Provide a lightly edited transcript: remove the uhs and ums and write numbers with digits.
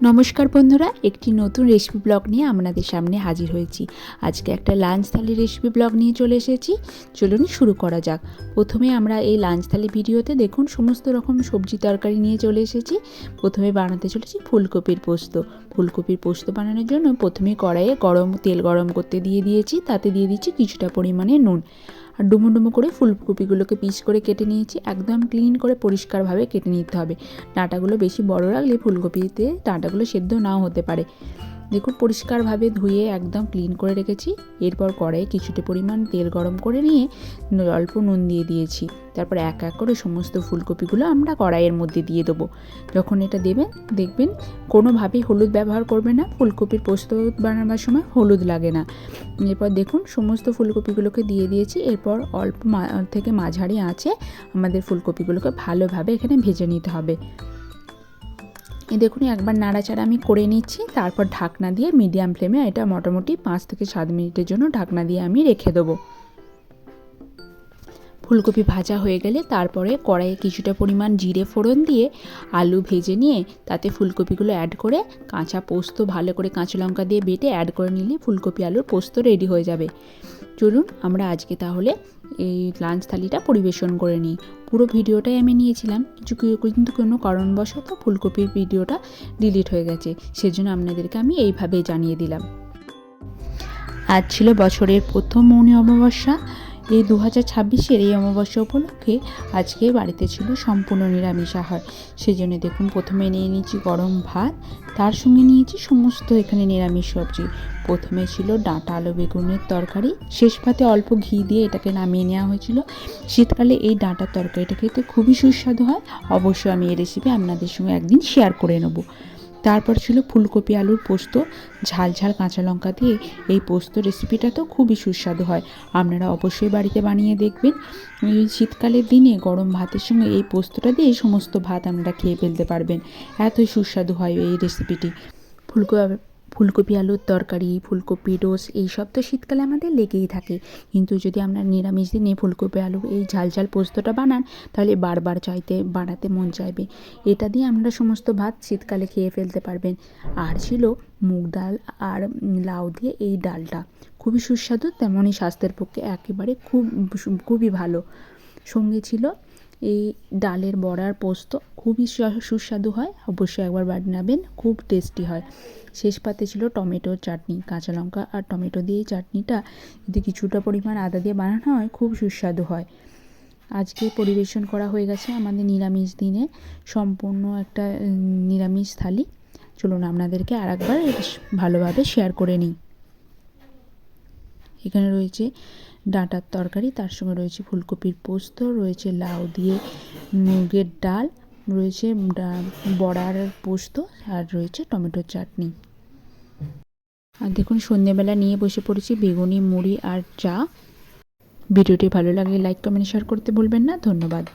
নমস্কার বন্ধুরা, একটি নতুন রেসিপি ব্লগ নিয়ে আপনাদের সামনে হাজির হয়েছি। আজকে একটা লাঞ্চ থালি রেসিপি ব্লগ নিয়ে চলে এসেছি। চলুন শুরু করা যাক। প্রথমে আমরা এই লাঞ্চ থালি ভিডিওতে দেখুন সমস্ত রকম সবজি তরকারি নিয়ে চলে এসেছি। প্রথমে বানাতে চলেছি ফুলকপির পোস্ত। ফুলকপির পোস্ত বানানোর জন্য প্রথমে কড়াইয়ে তেল গরম করতে দিয়ে দিয়েছি। তাতে দিয়ে দিচ্ছি কিছুটা পরিমাণে নুন। আর ডুমো ডুমো করে ফুলকপিগুলোকে পিস করে কেটে নিয়েছি। একদম ক্লিন করে পরিষ্কারভাবে কেটে নিতে হবে। ডাঁটাগুলো বেশি বড় রাখলে ফুলকপিতে ডাঁটাগুলো সেদ্ধ নাও হতে পারে। দেখুন পরিষ্কারভাবে ধুয়ে একদম ক্লিন করে রেখেছি। এরপর কড়াইয়ে কিছুটা পরিমাণ তেল গরম করে নিয়ে অল্প নুন দিয়ে দিয়েছি। তারপর এক এক করে সমস্ত ফুলকপিগুলো আমরা কড়াইয়ের মধ্যে দিয়ে দেবো। যখন এটা দেবেন দেখবেন কোনোভাবেই হলুদ ব্যবহার করবে না। ফুলকপির পোস্ত বানাবার সময় হলুদ লাগে না। এরপর দেখুন সমস্ত ফুলকপিগুলোকে দিয়ে দিয়েছি। এরপর অল্প থেকে মাঝারি আঁচে আমাদের ফুলকপিগুলোকে ভালোভাবে এখানে ভেজে নিতে হবে। দেখুন একবার নাড়াচাড়া আমি করে নিচ্ছি। তারপর ঢাকনা দিয়ে মিডিয়াম ফ্লেমে এটা মোটামুটি 5 থেকে 7 মিনিটের জন্য ঢাকনা দিয়ে আমি রেখে দেবো। ফুলকপি ভাজা হয়ে গেলে তারপরে কড়াইয়ে কিছুটা পরিমাণ জিরে ফোড়ন দিয়ে আলু ভেজে নিয়ে তাতে ফুলকপিগুলো অ্যাড করে কাঁচা পোস্ত ভালো করে কাঁচা লঙ্কা দিয়ে বেটে অ্যাড করে নিলে ফুলকপি আলুর পোস্ত রেডি হয়ে যাবে। চলুন আমরা আজকে তাহলে এই লাঞ্চ থালিটা পরিবেশন করে নিই। পুরো ভিডিওটাই আমি নিয়েছিলাম, কিন্তু কোনো কারণবশত ফুলকপির ভিডিওটা ডিলিট হয়ে গেছে। সেজন্য আপনাদেরকে আমি এইভাবেই জানিয়ে দিলাম। আজ ছিল বছরের প্রথম মৌনী অমাবস্যা। এই 2026-এর এই অমাবস্যা উপলক্ষে আজকে বাড়িতে ছিল সম্পূর্ণ নিরামিষ আহার। সেজন্য দেখুন প্রথমে নিয়ে নিয়েছি গরম ভাত, তার সঙ্গে নিয়েছি সমস্ত এখানে নিরামিষ সবজি। প্রথমে ছিল ডাঁটা আলু বেগুনের তরকারি, শেষ পাতে অল্প ঘি দিয়ে এটাকে নামিয়ে নেওয়া হয়েছিল। শীতকালে এই ডাঁটার তরকারিটা খেতে খুবই সুস্বাদু হয়। অবশ্যই আমি এই রেসিপি আপনাদের সঙ্গে একদিন শেয়ার করে নেব। তারপর ছিল ফুলকপি আলুর পোস্ত, ঝাল ঝাল কাঁচা লঙ্কা দিয়ে এই পোস্ত রেসিপিটা তো খুবই সুস্বাদু হয়। আপনারা অবশ্যই বাড়িতে বানিয়ে দেখবেন। এই শীতকালের দিনে গরম ভাতের সঙ্গে এই পোস্তটা দিয়ে সমস্ত ভাত আপনারা খেয়ে ফেলতে পারবেন। এতই সুস্বাদু হয় এই রেসিপিটি। ফুলকপি আলুর তরকারি, ফুলকপি রোস্ট এইসব তো শীতকালে আমাদের লেগেই থাকে। কিন্তু যদি আমরা নিরামিষ দিনে ফুলকপি আলু এই ঝাল ঝাল পোস্তটা বানান তাহলে বারবার বানাতে মন চাইবে। এটা দিয়ে আমরা সমস্ত ভাত শীতকালে খেয়ে ফেলতে পারবেন। আর ছিল মুগ ডাল আর লাউ দিয়ে এই ডালটা, খুবই সুস্বাদু, তেমনই স্বাস্থ্যের পক্ষে একেবারে খুবই ভালো। সঙ্গে ছিল এই ডালের বড়ার পোস্ত, খুবই সুস্বাদু হয়। অবশ্যই একবার বানাবেন, খুব টেস্টি হয়। শেষ পাতে ছিল টমেটোর চাটনি, কাঁচা লঙ্কা আর টমেটো দিয়ে এই চাটনিটা যদি কিছুটা পরিমাণ আদা দিয়ে বানানো হয় খুব সুস্বাদু হয়। আজকে পরিবেশন করা হয়ে গেছে আমাদের নিরামিষ দিনে সম্পূর্ণ একটা নিরামিষ থালি। চলুন আপনাদেরকে আর একবার ভালোভাবে শেয়ার করে নিই। এখানে রয়েছে ডাঁটার তরকারি, তার সঙ্গে রয়েছে ফুলকপির পোস্ত, রয়েছে লাউ দিয়ে মুগের ডাল, রয়েছে বড়ার পোস্ত, আর রয়েছে টমেটোর চাটনি। আর দেখুন সন্ধ্যেবেলা নিয়ে বসে পড়েছি বেগুনি, মুড়ি আর চা। ভিডিওটি ভালো লাগলে লাইক কমেন্ট শেয়ার করতে ভুলবেন না। ধন্যবাদ।